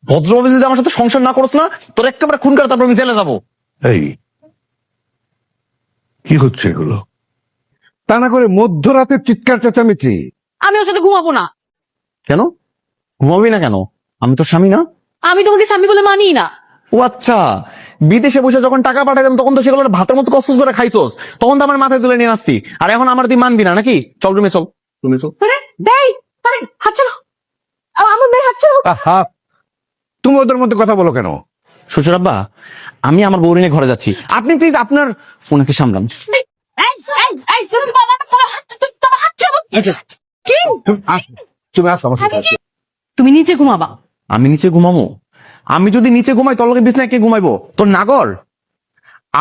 ভদ্রভাবে যদি আমার সাথে সংসার না করছ না, তোর একেবারে খুন করে তারপর আমি জেলে যাবো। এই কি হচ্ছে এগুলো? তা না করে মধ্যরাতের চিৎকার চেঁচামেচি। আমি ওর সাথে ঘুমাবো না। কেন ঘুমাবি না কেন? আমি তোর স্বামী না? আমি তোমাকে স্বামী বলে মানি না। ও আচ্ছা, বিদেশে বসে যখন টাকা পাঠাইতাম তখন তো সেগুলো ভাতের মতো কষ্ট করে খাইছোস, তখন তো আমার মাথায় তুলে নিয়ে আসতি, আর এখন আমার তুই মানবি না নাকি? চল রুমে চল, রুমে চল। আরে দেই, আরে হাত চালো, আমার মেয়ের হাত চালো। আহা, তুমি ওদের মধ্যে কথা বলো কেন? শ্বশুর আব্বা, আমি আমার বউরি নিয়ে ঘরে যাচ্ছি, আপনি প্লিজ আপনার ওনাকে সামলান। তুমি তোমার হাত চালো। কি? তুমি আসো আমার সাথে। তুমি নিচে ঘুমাবা। আমি নিচে ঘুমাবো? আমি যদি নিচে ঘুমাই তোর লোকে বিছনায় কে ঘুমাইবো? তোর নাগর?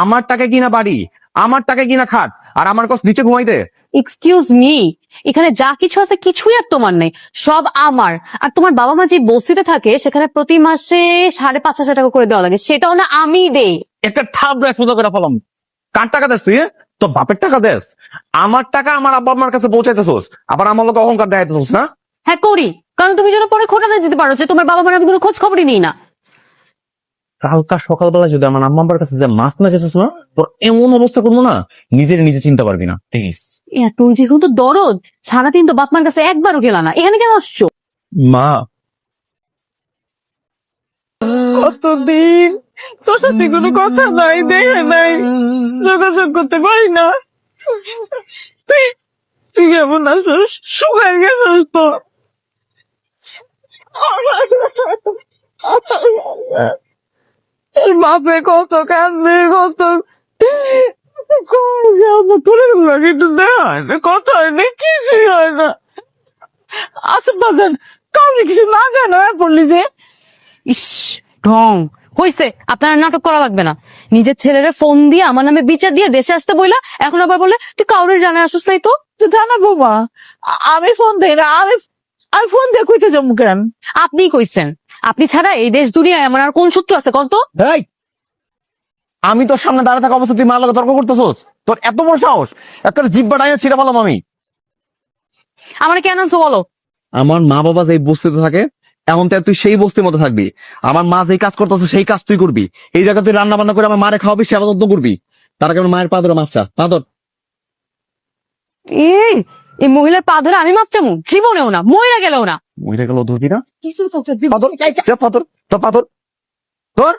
আমার টাকায় কিনা বাড়ি, আমার টাকায় কিনা খাট, আর আমার কাছে নিচে ঘুমাইতে? এক্সকিউজ মি, এখানে যা কিছু আছে কিছুই আর তোমার নেই, সব আমার। আর তোমার বাবা মা যে বস্তিতে থাকে সেখানে প্রতি মাসে 5,500 টাকা করে দেওয়া লাগে, সেটাও না আমি দেই। একটা থাবড়ায় সোজা করে ফেলাম। কার টাকা দেস তুই? তোর বাপের টাকা দেস? আমার টাকা আমার আব্বা আমার কাছে পৌঁছাইতেছোস, আবার আমার লোক অহংকার দেখাইতেছোস না? হ্যাঁ করি, কারণ তুমি যেন পরে খোটা না দিতে পারো যে তোমার বাবা মার আমি কোনো খোঁজ খবরই নিই না। কালকা সকালবেলা যদি আমার আম্মা আব্বার কাছে যে মাছ না যেতেছ না, তোর এমন অবস্থা করবো না নিজের নিজে চিনতে পারবি না, প্লিজ। এত যেহেতু দরদ, সারাদিন তো বাপ মার কাছে একবারও গেলা না, এখানে কেন আসছো? মা, কতদিন তোর সাথে কোনো কথা নাই, দেখে নাই, যোগাযোগ করতে পারি না। তুই তুই কেমন আছিস? শুকাই গেছিস তো। তোর বাপে কত কান্দে, কত তোর কিন্তু দেওয়া হয় না, কথা হয় না, কিছুই হয় না। আচ্ছা বাজান, কাউকে কিছু না জানো পড়লি যে? ইস, ঢং হইছে, আপনার আর নাটক করা লাগবে না। নিজের ছেলেরে ফোন দিয়ে আমার নামে বিচার দিয়ে দেশে আসতে বইলা, এখন আবার বলে তুই কাউরে জানা আসুস নাই তো। তুই জানাবো মা, আমি ফোন দেই না, আমি আমি ফোন দিয়ে কইতে যাবো কেন? আপনিই কইছেন, আপনি ছাড়া এই দেশ দুনিয়ায় আমার আর কোন সূত্র আছে কত? এই, আমি তোর সামনে দাঁড়িয়ে থাকা অবস্থা তুই মার লাগে তর্ক করতেছোস? তোর এত বড় সাহস! একটা জিব্বা ডাইনে ছিঁড়ে ফেলাম আমি। আমার কেন আনছো বলো? আমার মা বাবা যেই বস্তিতে থাকে, এখন তো তুই সেই বস্তির মতো থাকবি। আমার মা যেই কাজ করতেছে সেই কাজ তুই করবি। এই জায়গায় তুই রান্না বান্না করে আমার মারে খাওয়াবি, সেবা যত্ন করবি। তার আগে আমার মায়ের পা ধরে মাছ চা, পা ধর। এই মহিলার পা ধরে আমি মাপ চামু? জীবনেও না, মইরা গেলেও না। মহিলা গেল ধরবি না? কিছু পাথর, পাথর, তোর পাথর, তোর